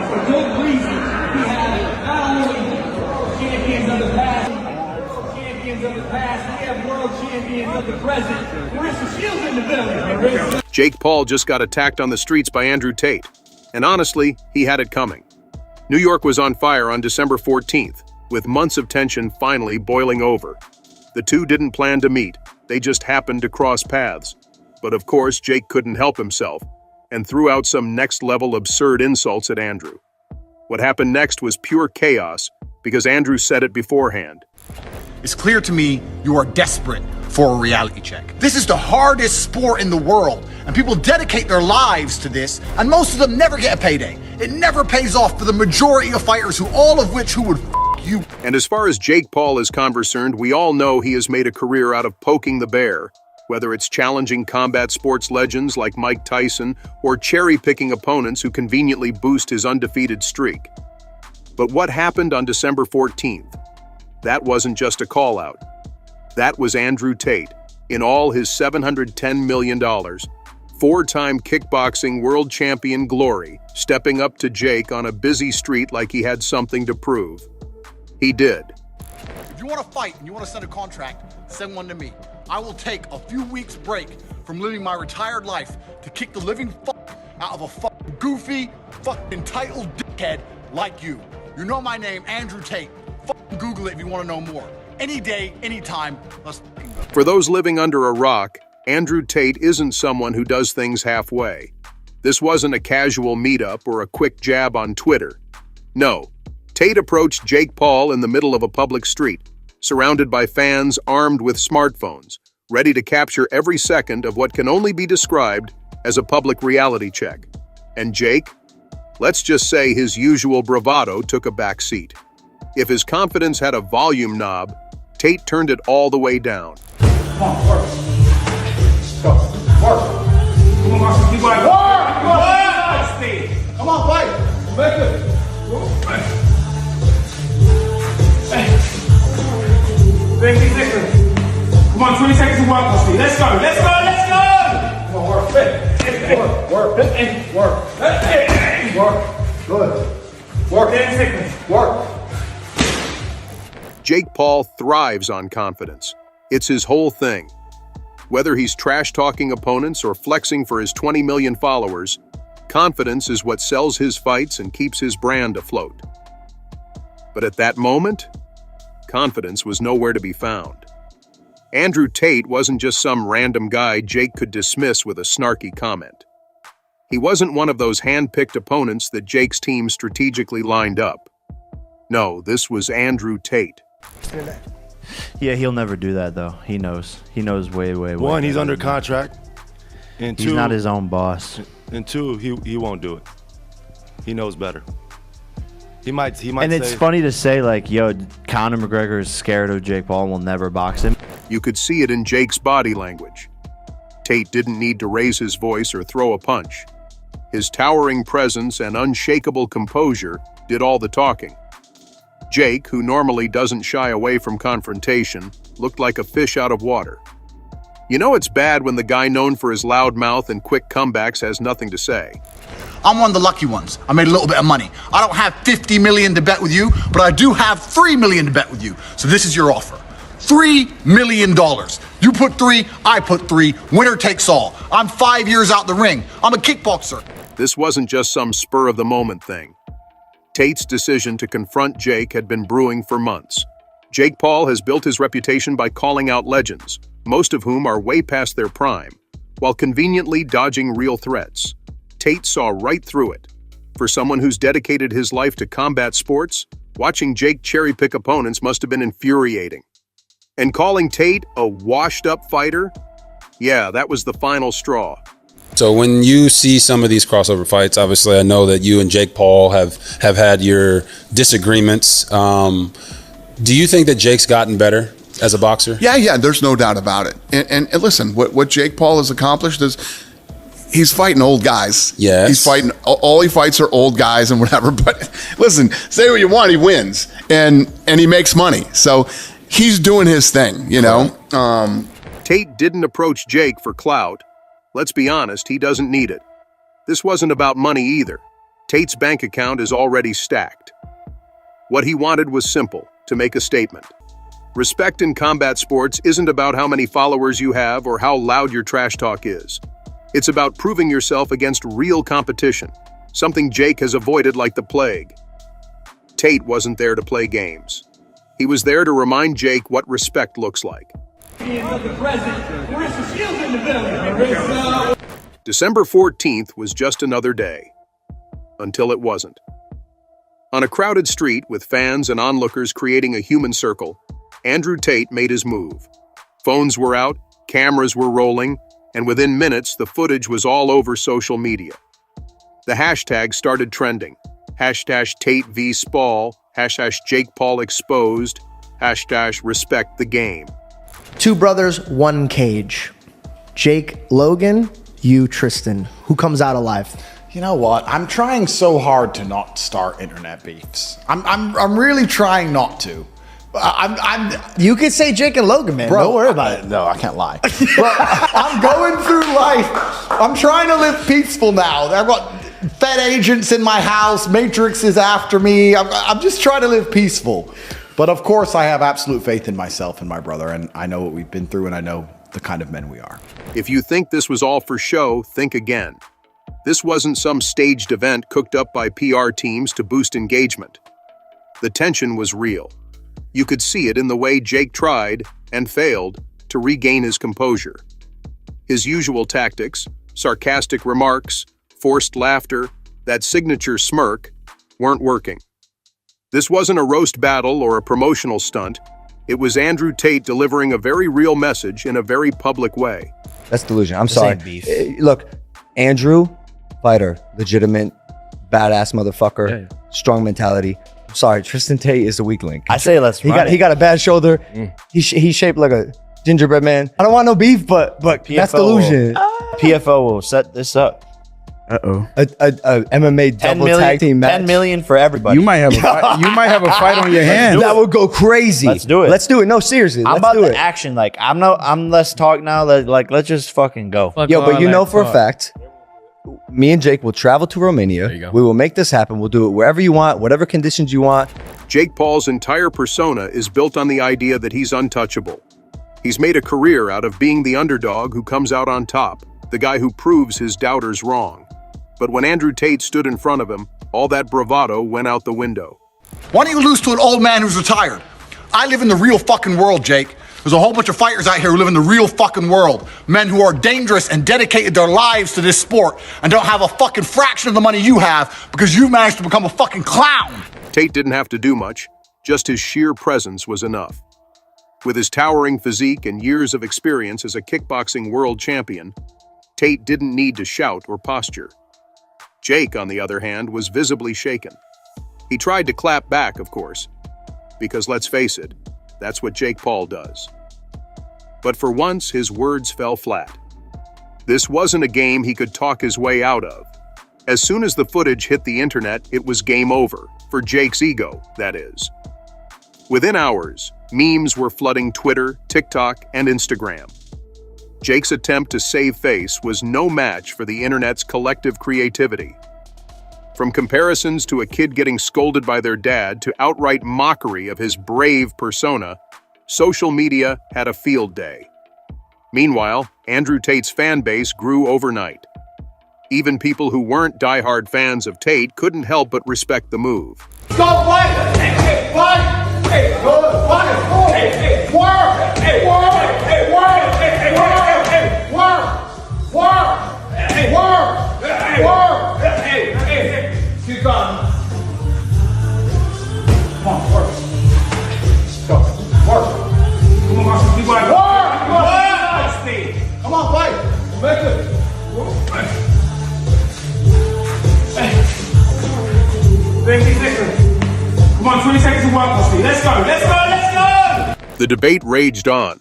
for good reason. We have not only champions of the past, we have world champions of the present. Marissa Shields in the building. Jake Paul just got attacked on the streets by Andrew Tate. And honestly, he had it coming. New York was on fire on December 14th, with months of tension finally boiling over. The two didn't plan to meet, they just happened to cross paths. But of course, Jake couldn't help himself, and threw out some next-level absurd insults at Andrew. What happened next was pure chaos, because Andrew said it beforehand. It's clear to me you are desperate for a reality check. This is the hardest sport in the world, and people dedicate their lives to this, and most of them never get a payday. It never pays off for the majority of fighters who would f you. And as far as Jake Paul is concerned, we all know he has made a career out of poking the bear, whether it's challenging combat sports legends like Mike Tyson or cherry-picking opponents who conveniently boost his undefeated streak. But what happened on December 14th? That wasn't just a call-out. That was Andrew Tate, in all his $710 million, four-time kickboxing world champion glory, stepping up to Jake on a busy street like he had something to prove. He did. If you want to fight and you want to send a contract, send one to me. I will take a few weeks break from living my retired life to kick the living out of a goofy, entitled dickhead like you. You know my name, Andrew Tate. Google it if you want to know more. Any day, anytime, let's go. For those living under a rock, Andrew Tate isn't someone who does things halfway. This wasn't a casual meetup or a quick jab on Twitter. No, Tate approached Jake Paul in the middle of a public street, surrounded by fans armed with smartphones, ready to capture every second of what can only be described as a public reality check. And Jake? Let's just say his usual bravado took a back seat. If his confidence had a volume knob, Tate turned it all the way down. Come on, work. Go, work. Come on, Marshall, keep going. Work! Come on, fight! Back up. Hey. 50 seconds. Come on, 20 seconds to walk, Steve. Let's go, let's go, let's go! Come on, work. Work. Good. Work. 10 seconds. Work. Jake Paul thrives on confidence. It's his whole thing. Whether he's trash-talking opponents or flexing for his 20 million followers, confidence is what sells his fights and keeps his brand afloat. But at that moment, confidence was nowhere to be found. Andrew Tate wasn't just some random guy Jake could dismiss with a snarky comment. He wasn't one of those hand-picked opponents that Jake's team strategically lined up. No, this was Andrew Tate. Yeah, he'll never do that, though. He knows. He knows way. One, he's under contract. And two, he's not his own boss. And two, he won't do it. He knows better. He might and it's funny to say, like, yo, Conor McGregor is scared of Jake Paul and will never box him. You could see it in Jake's body language. Tate didn't need to raise his voice or throw a punch. His towering presence and unshakable composure did all the talking. Jake, who normally doesn't shy away from confrontation, looked like a fish out of water. You know it's bad when the guy known for his loud mouth and quick comebacks has nothing to say. I'm one of the lucky ones. I made a little bit of money. I don't have 50 million to bet with you, but I do have 3 million to bet with you. So this is your offer. $3 million. You put 3, I put 3. Winner takes all. I'm 5 years out the ring. I'm a kickboxer. This wasn't just some spur-of-the-moment thing. Tate's decision to confront Jake had been brewing for months. Jake Paul has built his reputation by calling out legends, most of whom are way past their prime, while conveniently dodging real threats. Tate saw right through it. For someone who's dedicated his life to combat sports, watching Jake cherry-pick opponents must have been infuriating. And calling Tate a washed-up fighter? Yeah, that was the final straw. So when you see some of these crossover fights, obviously I know that you and Jake Paul have had your disagreements. Do you think that Jake's gotten better as a boxer? Yeah, there's no doubt about it. And listen, what Jake Paul has accomplished is he's fighting old guys. Yes. He's fighting, all he fights are old guys and whatever. But listen, say what you want, he wins. And he makes money. So he's doing his thing, you know. Tate didn't approach Jake for clout. Let's be honest, he doesn't need it. This wasn't about money either. Tate's bank account is already stacked. What he wanted was simple, to make a statement. Respect in combat sports isn't about how many followers you have or how loud your trash talk is. It's about proving yourself against real competition, something Jake has avoided like the plague. Tate wasn't there to play games. He was there to remind Jake what respect looks like. December 14th was just another day. Until it wasn't. On a crowded street with fans and onlookers creating a human circle, Andrew Tate made his move. Phones were out, cameras were rolling, and within minutes the footage was all over social media. The hashtag started trending. Hashtag Tate v Spall, hashtag Jake Paul exposed, hashtag respect the game. Two brothers, one cage. Jake Logan, you Tristan. Who comes out alive? You know what? I'm trying so hard to not start internet beefs. I'm really trying not to. You could say Jake and Logan, man. Bro, Don't worry about it. No, I can't lie. Bro, I'm going through life. I'm trying to live peaceful now. I've got Fed agents in my house. Matrix is after me. I'm just trying to live peaceful. But of course, I have absolute faith in myself and my brother, and I know what we've been through, and I know the kind of men we are. If you think this was all for show, think again. This wasn't some staged event cooked up by PR teams to boost engagement. The tension was real. You could see it in the way Jake tried, and failed, to regain his composure. His usual tactics, sarcastic remarks, forced laughter, that signature smirk, weren't working. This wasn't a roast battle or a promotional stunt. It was Andrew Tate delivering a very real message in a very public way. That's delusion. I'm sorry. Look, Andrew, fighter, legitimate, badass motherfucker, strong mentality. I'm sorry, Tristan Tate is a weak link. I say let's run He got a bad shoulder. He's shaped like a gingerbread man. I don't want no beef, but that's delusion. PFO will set this up. Uh-oh. A MMA double tag team match. 10 million for everybody. You might have a fight, you might have a fight on your hands. That would go crazy. Let's do it. Let's do it. No, seriously. I'm let's about do the it. action. Like I'm less talk now. Let's just fucking go. Yo, but you know for a fact, me and Jake will travel to Romania. There you go. We will make this happen. We'll do it wherever you want, whatever conditions you want. Jake Paul's entire persona is built on the idea that he's untouchable. He's made a career out of being the underdog who comes out on top, the guy who proves his doubters wrong. But when Andrew Tate stood in front of him, all that bravado went out the window. Why don't you lose to an old man who's retired? I live in the real fucking world, Jake. There's a whole bunch of fighters out here who live in the real fucking world. Men who are dangerous and dedicated their lives to this sport and don't have a fucking fraction of the money you have because you've managed to become a fucking clown. Tate didn't have to do much. Just his sheer presence was enough. With his towering physique and years of experience as a kickboxing world champion, Tate didn't need to shout or posture. Jake, on the other hand, was visibly shaken. He tried to clap back, of course, because let's face it, that's what Jake Paul does. But for once, his words fell flat. This wasn't a game he could talk his way out of. As soon as the footage hit the internet, it was game over, for Jake's ego, that is. Within hours, memes were flooding Twitter, TikTok, and Instagram. Jake's attempt to save face was no match for the internet's collective creativity. From comparisons to a kid getting scolded by their dad to outright mockery of his brave persona, social media had a field day. Meanwhile, Andrew Tate's fan base grew overnight. Even people who weren't diehard fans of Tate couldn't help but respect the move. Go fight! Hey, fight! Hey, go fight! Hey, hey, work! Hey, work! Hey, work! Hey, hey, work! Hey, work! Work! Hey, work! Hey, work! Hey, hey, hey, keep going. Come on, work. Go, work. Come on, Marshall, keep going. Work! Work! Come on, fight! Make it. 50 seconds. Come on, 20 seconds to walk, Steve. Let's go, let's go, let's go! The debate raged on.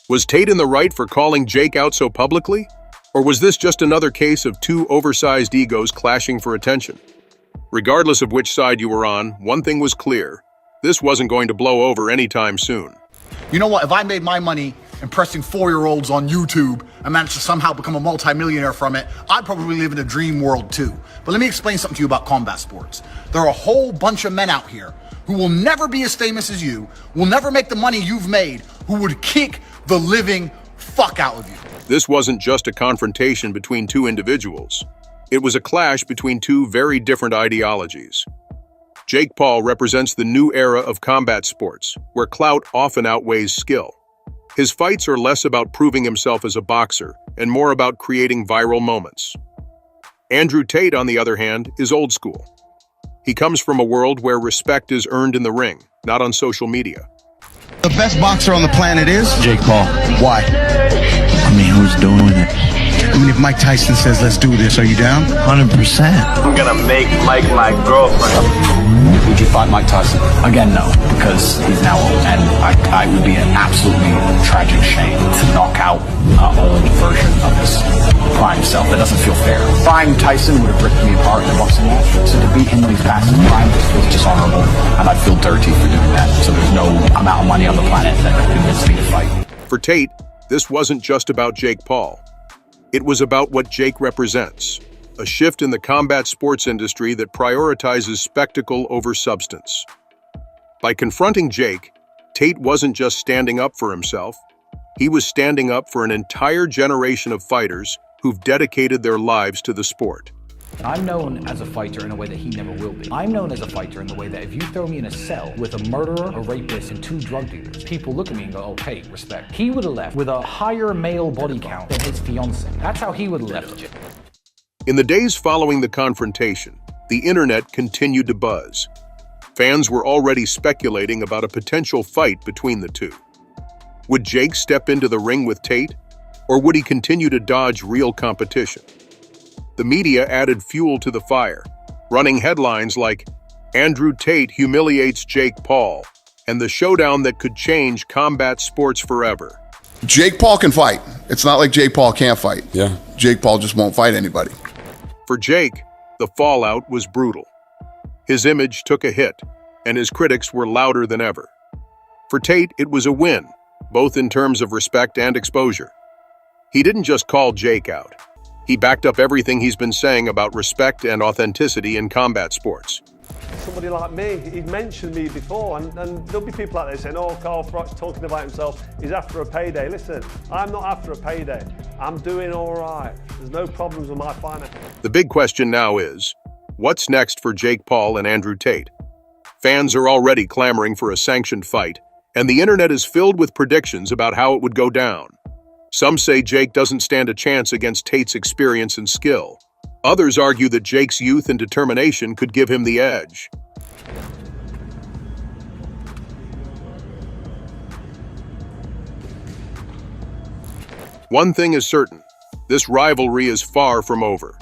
Was Tate in the right for calling Jake out so publicly? Or was this just another case of two oversized egos clashing for attention? Regardless of which side you were on, one thing was clear. This wasn't going to blow over anytime soon. You know what? If I made my money impressing 4-year-olds on YouTube and manage to somehow become a multimillionaire from it, I'd probably live in a dream world too. But let me explain something to you about combat sports. There are a whole bunch of men out here who will never be as famous as you, will never make the money you've made, who would kick the living fuck out of you. This wasn't just a confrontation between two individuals. It was a clash between two very different ideologies. Jake Paul represents the new era of combat sports, where clout often outweighs skill. His fights are less about proving himself as a boxer and more about creating viral moments. Andrew Tate, on the other hand, is old school. He comes from a world where respect is earned in the ring, not on social media. The best boxer on the planet is Jake Paul. Why? I mean, who's doing it? I mean, if Mike Tyson says, let's do this, are you down? 100%. I'm gonna make Mike my girlfriend. Would you fight Mike Tyson? Again, no, because he's now old, and I would be an absolutely tragic shame to knock out an old version of his prime self. That doesn't feel fair. Prime Tyson would have ripped me apart in a boxing match, so to beat him when he's past his prime just feels dishonorable, and I'd feel dirty for doing that. So there's no amount of money on the planet that could convince me to fight. For Tate, this wasn't just about Jake Paul. It was about what Jake represents, a shift in the combat sports industry that prioritizes spectacle over substance. By confronting Jake, Tate wasn't just standing up for himself, he was standing up for an entire generation of fighters who've dedicated their lives to the sport. I'm known as a fighter in a way that he never will be. I'm known as a fighter in the way that if you throw me in a cell with a murderer, a rapist, and 2 drug dealers, people look at me and go, oh, Tate, respect. He would have left with a higher male body count than his fiancée. That's how he would have left Jake. In the days following the confrontation, the internet continued to buzz. Fans were already speculating about a potential fight between the two. Would Jake step into the ring with Tate, or would he continue to dodge real competition? The media added fuel to the fire, running headlines like, Andrew Tate humiliates Jake Paul, and the showdown that could change combat sports forever. Jake Paul can fight. It's not like Jake Paul can't fight. Yeah. Jake Paul just won't fight anybody. For Jake, the fallout was brutal. His image took a hit, and his critics were louder than ever. For Tate, it was a win, both in terms of respect and exposure. He didn't just call Jake out. He backed up everything he's been saying about respect and authenticity in combat sports. Somebody like me, he'd mentioned me before, and there'll be people out there saying, oh, Carl Froch's talking about himself, he's after a payday. Listen, I'm not after a payday. I'm doing all right. There's no problems with my finances. The big question now is, what's next for Jake Paul and Andrew Tate? Fans are already clamoring for a sanctioned fight, and the internet is filled with predictions about how it would go down. Some say Jake doesn't stand a chance against Tate's experience and skill. Others argue that Jake's youth and determination could give him the edge. One thing is certain, this rivalry is far from over.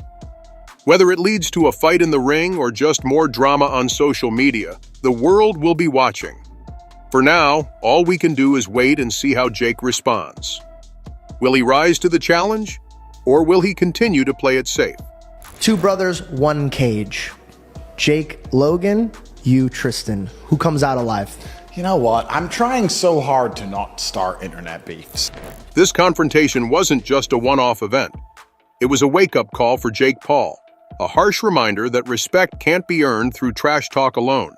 Whether it leads to a fight in the ring or just more drama on social media, the world will be watching. For now, all we can do is wait and see how Jake responds. Will he rise to the challenge, or will he continue to play it safe? 2 brothers, 1 cage. Jake Logan, you Tristan. Who comes out alive? You know what? I'm trying so hard to not start internet beefs. This confrontation wasn't just a one-off event. It was a wake-up call for Jake Paul, a harsh reminder that respect can't be earned through trash talk alone.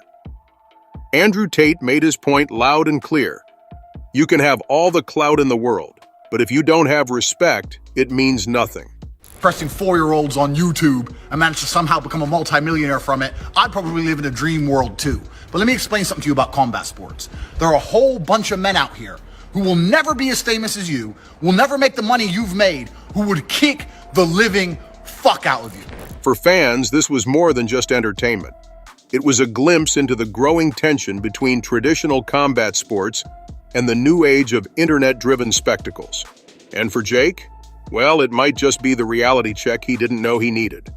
Andrew Tate made his point loud and clear. You can have all the clout in the world, but if you don't have respect, it means nothing. Pressing 4-year-olds on YouTube and manage to somehow become a multimillionaire from it, I'd probably live in a dream world too. But let me explain something to you about combat sports. There are a whole bunch of men out here who will never be as famous as you, will never make the money you've made, who would kick the living fuck out of you. For fans, this was more than just entertainment. It was a glimpse into the growing tension between traditional combat sports and the new age of internet-driven spectacles. And for Jake, well, it might just be the reality check he didn't know he needed.